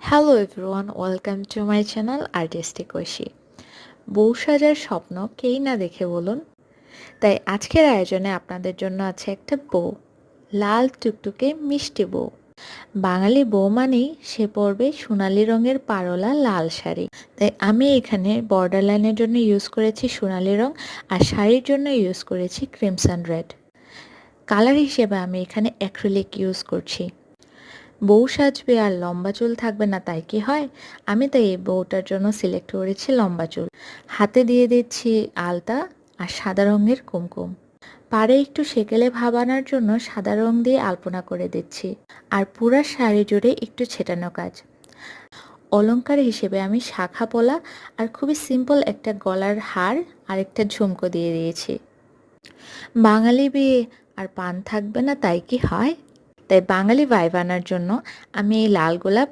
Hello everyone, welcome to my channel artistic Aishi. বউ সাজার স্বপ্ন কেই না দেখে বলুন। তাই আজকের আয়োজনে আপনাদের জন্য আছে একটা বউ, লাল টুকটুকে মিষ্টি বউ। বাঙালি বউ মানেই সে পরবে সোনালি রঙের পাড়লা লাল শাড়ি। তাই আমি এখানে বর্ডার লাইনের জন্য ইউজ করেছি সোনালি রং, আর শাড়ির জন্য ইউজ করেছি ক্রিমসন রেড। কালার হিসেবে আমি এখানে অ্যাক্রিলিক ইউজ করছি। বউ সাজবে আর লম্বা চুল থাকবে না, তাই কি হয়? আমি তাই এই বউটার জন্য সিলেক্ট করেছি লম্বা চুল। হাতে দিয়ে দিচ্ছি আলতা আর সাদা রঙের কুমকুম। পাড়ে একটু সেকেলে ভাব আনার জন্য সাদা রং দিয়ে আলপনা করে দিচ্ছি। আর পুরা শাড়ি জুড়ে একটু ছেটানো কাজ। অলংকার হিসেবে আমি শাখা পলা আর খুবই সিম্পল একটা গলার হার আর একটা ঝুমকো দিয়ে দিয়েছি। বাঙালি বিয়ে আর পান থাকবে না, তাই কি হয়? তাই বাঙালি ভাইব আনার জন্য আমি এই লাল গোলাপ